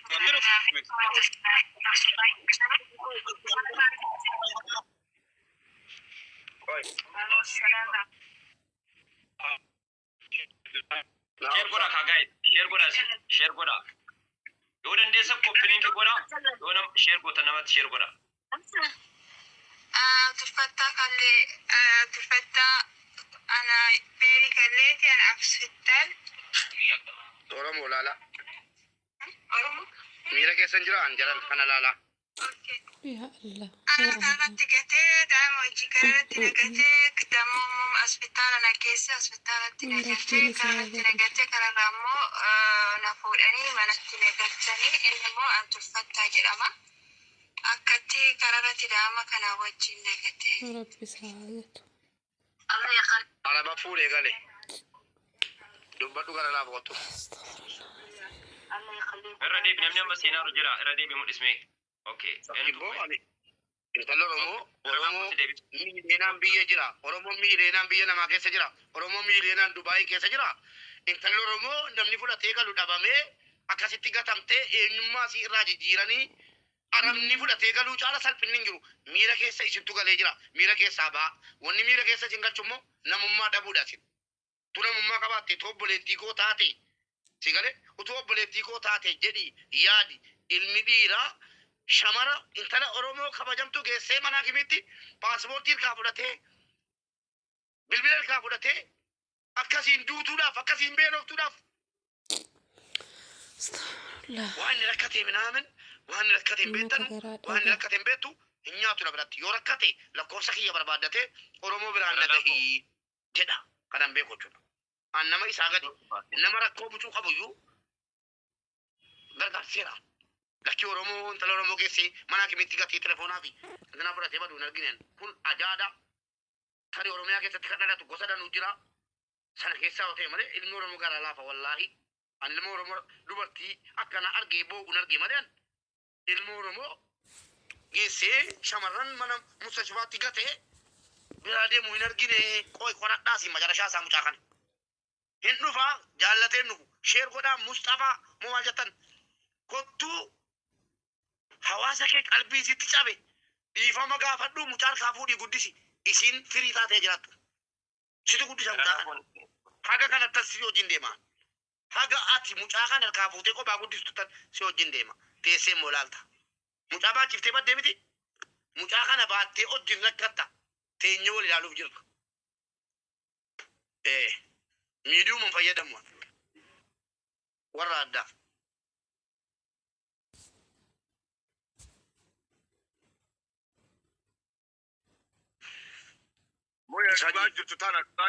share goda kagai share goda yo dan dai sakko filin ki goda yo nan share gota na mat share goda tufatta ana beri kalleti ana afsital Oromoo laala. Miira keessan jiraan jalan kana laala. Ya Allah. Kanatti gatee daa'ima hojii kanatti nagatee dammoo asfitaala nageessee asfitaalatti nagatee kanatti nagatee kanarraa immoo na fuudhanii manatti nagatanii inni immoo Antuffattaa jedhama. أكتي كررت داما كنا وجين نكتي ربي سعادته. الله يخلي على مفعول قالي دبتو قال لا بقطو الله يخليك الرديب نمنم بس هنا رجلا الرديب يموت اسمه اوكي Ibo ali intalo Oromo miilenaan biyya jira Oromo miilenaan biyya namaa keessa jira Oromo miilenaan Dubaay keessa jira intalo Oromo namni fudhatee galu dhabamee akkasitti gatamtee eenyummaa si irraa jijjiiranii aramni fudhatee galuu caala salphinni hin jiru miira keessa isintu galee jira miira keessaa ba'a wanni miira keessa isin galchu immoo namummaa dhabuudha isin tu namummaa qabaatte tu obboleettii koo taate si galee utuu obboleettii koo taate jedhi yaadi ilmi dhiiraa shamara intala Oromoo kabajamtu geessee manaa kimitti paaspoortii irkaa fudhatee bilbila irkaa fudhatee akkasiin duutuudhaaf akkasiin beeloftuudhaaf waan rakkatee minaamin waan rakkatee beektanu waan rakkatee beektu hin nyaatu na biratti yoo rakkate lakkoofsa kiyya barbaaddatee Oromoo biraan nagahii jedha kanan beeku jechuudha. An nama isaa gadi nama rakkoo bucuu qabuyyuu gargaarseera. Lakki Oromoo intala Oromoo keessee mana kimitti gatii telefoonaa fi intala fudhatee baduu hin argineen kun ajaa'idha. Tarii Oromiyaa keessatti kan dhalatu gosa danuu jira. Sana keessaa yoo ta'e malee ilmi Oromoo gara laafa wallaahi. Ani ilma Oromoo dubartii akkana argee boo'u hin argee malee ilma Oromoo geessee shamarran mana mustashifaatti gatee biraa deemuu hin argine qoradhaa si magarashaa isaa mucaa kana. Hin dhufaa jaallateen dhufu sheer godhaa Mustafaa moo maal jettan kottuu hawaasa kee qalbii sitti cabe dhiifama gaafadhu mucaan kaa fuudhii guddisi isiin firii taatee jiraattu situ guddisa mucaa kana haga kanattas si wajjin deema haga ati mucaa kana harkaa fuutee kophaa guddistu tan si wajjin deema teessee immoo laalta mucaa baachiftee baddee miti mucaa kana baattee wajjin rakkatta teenyee wal ilaaluuf jirtu miidiyuuma fayyadamu warra addaa.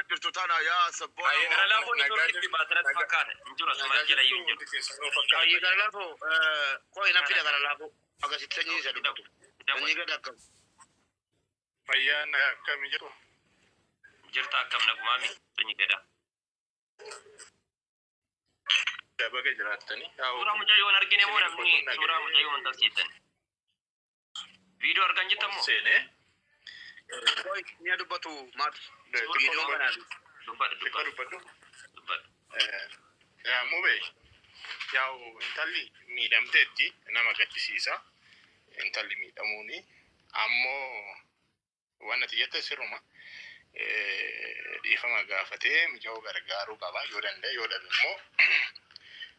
jirtu tana yaa sabboon. Gara laafoo ni torkitti baataratti fakkaata. Injura suma jala yoo jiru. Ayi gara laafoo koo ina fida gara laafoo akkasitti sanyii isa dubbatu. Sanyii gada akkam. Fayyaan akkamii jiru? Jirta akkam nagumaami sanyii gada. Baga jiraattanii. Suuraa mucayyoo hin argine moo namni suuraa mucayyoo hin tarsiisan? Viidiyoo argan jettammoo? Seenee. Koi ni dubbatu maati. Viidiyoo kana dubbatu. Mube yaa'u intalli miidhamteetti nama gaddisiisa. Intalli miidhamuuni ammoo waan ati jette sirruma dhiifama gaafatee mija'uu gargaaruu qaba yoo danda'e yoo dhabe immoo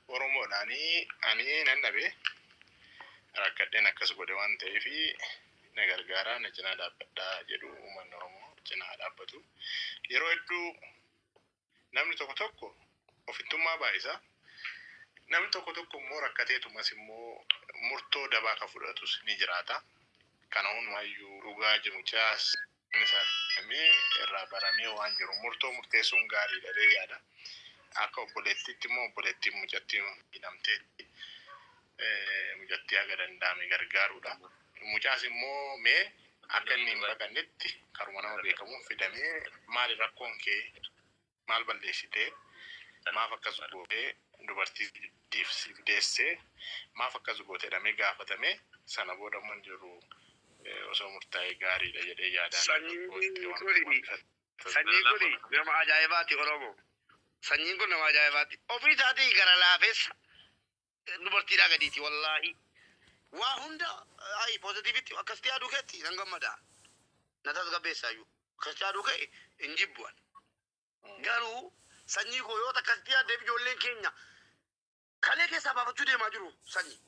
Oromoodhaanii ani nan dhabe rakkadheen akkas godhe waan ta'eefi na gargaaraa na cinaa dhaabbadhaa jedhu uummanni Oromoo cinaa dhaabbatu. Yeroo hedduu namni tokko tokko ofittummaa baay'isa. Namni tokko tokko immoo rakkateetumas immoo murtoo dabaa ka fudhatus ni jiraata. Kana hundumayyuu dhugaa jiru caas isaanii irraa baramee waan jiru murtoo murteessuun gaariidha jedhee yaada. Akka obboleettiitti immoo obboleettiin mucattii hidhamteetti mucattii haga danda'ame gargaaruudha. Mucaas immoo mee akka inni hin baqannetti karuma nama beekamuun fidamee maali rakkoon kee maal balleessitee maaf akkas gootee dubartiif siif deessee maaf akkas gootee dhamee gaafatame sana booda immoo jiru osoo murtaa'ee gaariidha jedhee yaadaan. Sanyiin kuni nama ajaa'ibaati Oromoo. Sanyiin kun nama ajaa'ibaati. Ofii isaatii gara laafessa dubartiidhaa gadiiti wallaahi. Waa hunda ayi positiivitti akkasitti yaaduu keetti nan gammada. Na tasgabbeessaayyuu akkasitti yaaduu kee hin jibbuan. Garuu sanyii koo yoo akkasitti yaaddeef ijoolleen keenya kalee keessaa baafachuu deemaa jiru sanyii.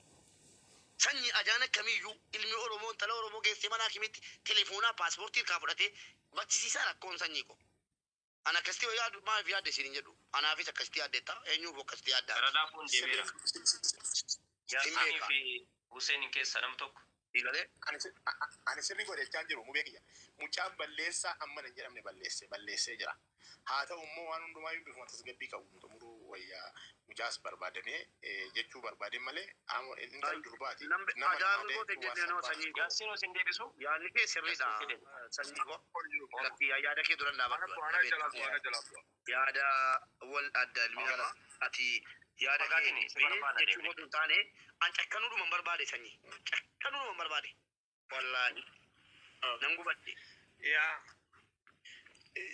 Sanyii ajaana kamiyyuu ilmi Oromoo intala Oromoo geessee manaa kimitti telefoonaa paaspoortii irkaa fudhatee bachisiisaa rakkoon sanyii koo. Ana akkasitti yaadu maaf yaadde isin jedhu. Anaafis akkasitti yaaddeetta eenyuuf akkasitti yaaddaa. Gara laafuun deebiira. Yaasanii fi Hussein keessa nam tokko. Ilalee. Ani sirrii godhachaa jiru mubee kiyya. Mucaan balleessaa amma hin jedhamne balleessee jira. Haa ta'u immoo waan hundumaayyuu bifuma tasgabbii qabu xumuruu wayyaa mucaas barbaadamee jechuu barbaade malee intal durbaati. Nama ajaa'iba goote jennee noo sanyii koo. Gaasiin osin deebisu. Yaadni kee sirriidha sanyii koo. Lakkii yaada kee duran dhaabadhu. Yaada wal adda ilmi namaa ati yaada kee jechuu gootu hin taane an cakkanuudhuma barbaade sanyii. Cakkanuudhuma barbaade. Wallaahi. Nan gubadde. Yaa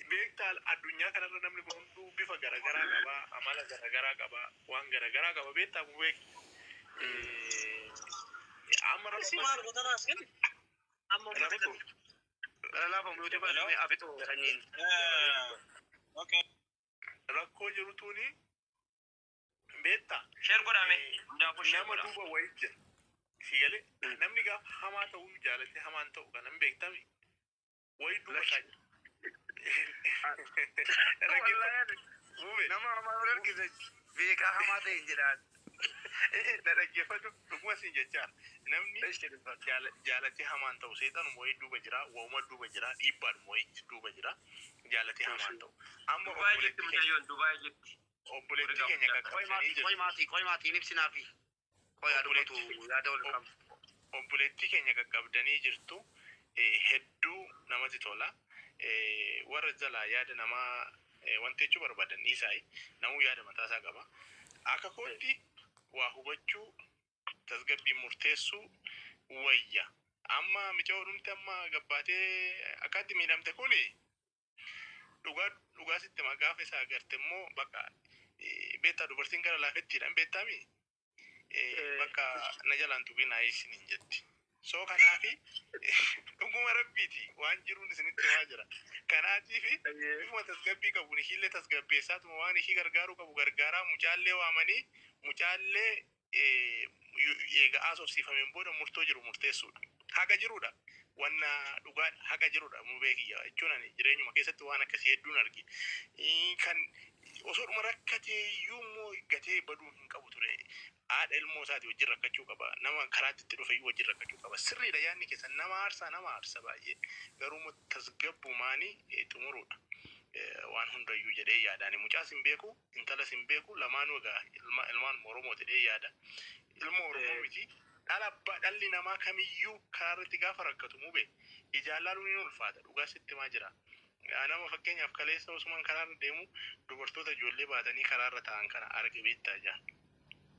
beektaal addunyaa kanarra namni kun hunduu bifa garagaraa qaba, amala garagaraa qaba, waan garagaraa qaba beektaa kun beek. Amma rakkoo maal gootana asii? Amma rakkoo. Laafa mul'atu balamee afitu sanyiin. Rakkoo jiru tuuni beektaa. Sheer godhame. Nama duuba wayii jira. Sigalee namni gaafa hamaa ta'uu jaalate hamaan ta'u kanan beektami. Wayii duuba isaanii. Nama hamaa wal argite beekaa hamaa ta'e hin jedhaan. Na dhaggeeffatu dhuguma siin jechaa namni jaalatee hamaan ta'u seexanuma wayii duuba jira, wauma duuba jira, dhiibbaadhuma wayii duuba jira, jaalatee hamaan ta'u. Amma obboleettii keenya qaqqabsanii jiru. Qoy maatiin ibsinaafi. Obboleettii keenya qaqqabdanii jirtu hedduu namatti tola. Warra jalaa yaada namaa wanta jechuu barbaadan dhiisaayi namuu yaada mataasaa qaba. Akka kootti waa hubachuu tasgabbii murteessuu wayya. Amma micha hodhumti amma gabbaatee akkaatti miidhamte kuni dhugaa sitti gaafa isaa agarte immoo bakka beektaa dubartiin gara laafettiidhaan beektaami. Bakka na jalaan tuqinaa isiniin jetti. So kanaafi dhuguma rabbiiti waan jiruun isinitti himaa jira. Kanaatiifi bifuma tasgabbii qabuun ishiillee tasgabbeessaatuma waan ishii gargaaruu qabu gargaaraa mucaallee waamanii mucaallee eega asoofsiifameen booda murtoo jiru murteessuudha. Haqa jirudha. Wanna dhugaan haqa jirudha mu beekiyya jechuun ani jireenyuma keessatti waan akkasii hedduun argi. Kan osoo dhuma rakkatee iyyuu immoo gatee baduu hin qabu ture. Haadha ilmoo isaati wajjin rakkachuu qaba. Nama karaatti itti dhufe iyyuu wajjin rakkachuu qaba. Sirriidha yaadni keessan nama aarsa baay'ee. Garuu tasgabbumaanii xumuruudha. Waan hundayyuu jedhee yaadaan mucaas hin beeku, intalas hin beeku, lamaanuu egaa ilmaan Oromoo jedhee yaada. Ilma Oromoo miti. Dhalli namaa kamiyyuu karaarratti gaafa rakkatu mube ijaalaaluun ni ulfaata. Dhugaa sitti maa jira. Nama fakkeenyaaf kaleessa osumaan karaarra deemu dubartoota ijoollee baatanii karaarra taa'an kana arge beektaa jaa.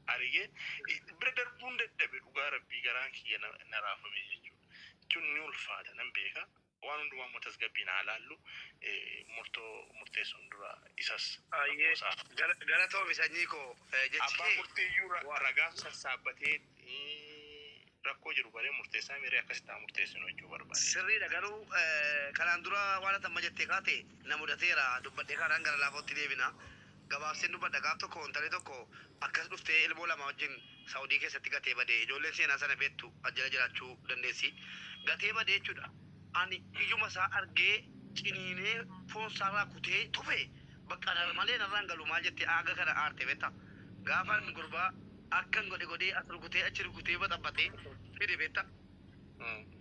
Argee bira darbuun dadhabe dhugaa rabbii garaan kiyya na raafame jechuudha. Jechuun ni ulfaata nan beeka. Waan hundumaa immoo tasgabbiin haa laallu murteessuun dura isas. Gara ta'uuf sanyii koo jechi. Abbaan murtiiyyuu ragaa sassaabbatee rakkoo jiru baree murteessaa miree akkasitti haa murteessinu jechuu barbaade. Sirriidha garuu kanaan dura waan amma jettee kaate na mudateera dubbadhee kanaan gara laafootti deebina. Gabaabseen dubbadha gaaf tokko intalli tokko akkas dhuftee ilmoo lama wajjin Saawudii keessatti gatee badee ijoolleen seenaa sana beektu ajjala jiraachuu dandeessi. Gatee badee jechuudha. Ani iyyuma isaa argee ciniinee foon isaarraa kutee tufe bakka malee narraan galu maal jettee aaga kana aarte beektaa. Gaafa gurbaa akkan godhee as rukutee achi rukutee baxabbatee fide beektaa.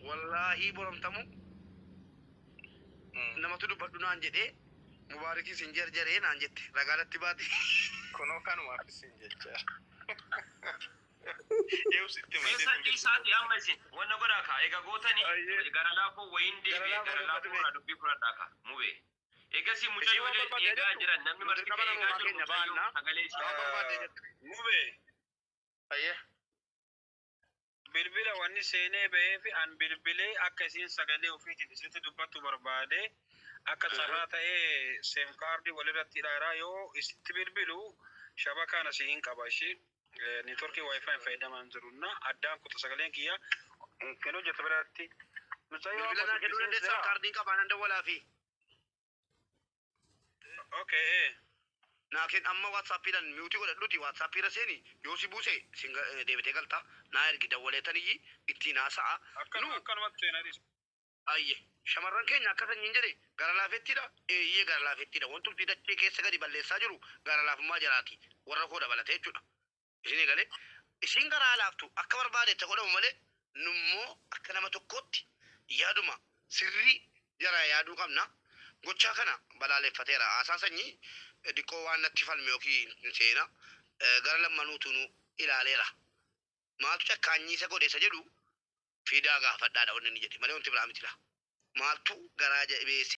Wallaahi borontamu namatu dubbadhu naan jedhee Mubaarikii sin jarjaree naan jette ragaalatti baate. Kunoo kanumaaf isin jechaa. Keessatti isaati amma isin wanna godhaa kaa egaa gootanii gara laafoo wayiin deebi'ee gara laafoo irraa dubbii fudhadhaa kaa mubee. Eegasii mucayyoolee eegaa jiran namni marti eegaa jiru mucayyoo sagalee ishee. Mubee. Ayyee. Bilbila wanni seenee bahee fi an bilbilee akka isiin sagalee ofiitiin isitti dubbattu barbaade akka carraa ta'ee seem kaardii walirratti dhaaraa yoo isitti bilbilu shabakaan asii hin qaba ishii neetworkii waayifaayin fayyadamaan jirunna addaan kutu sagaleen kiyya kan hojjetu biratti. Bilbila naa kennuu dandeessaa kaardiin qabaan handa walaafi. Okay. Naakin amma WhatsAppiidhaan miutii godhadhuuti WhatsAppiirra seeni yoo si buuse deebitee galtaa naa ergi dawwaleetanii ittiin haasa'a. Akkanumatti seenadis. Ayye shamarran keenya akka sanyiin jedhe gara laafettiidha. Eeyyee gara laafettiidha. Wantumti dachee keessa gadi balleessaa jiru gara laafummaa jiraati. Warra koo dabalatee jechuudha. Isin galee isin gara laaftu akka barbaadetti godhamu malee nummoo akka nama tokkootti yaaduma sirrii jara yaaduu qabna. Gochaa kana balaaleffateera. Haasaa sanyii Dikkoo waan natti falme yookiin seena gara lammanuutu nu ilaaleera. Maaltu cakkaanyiisa godheessa jedhu fiidaa gaafadhaadha wanni inni jedhe malee wanti biraa mitidha. Maaltu garaa jabeesse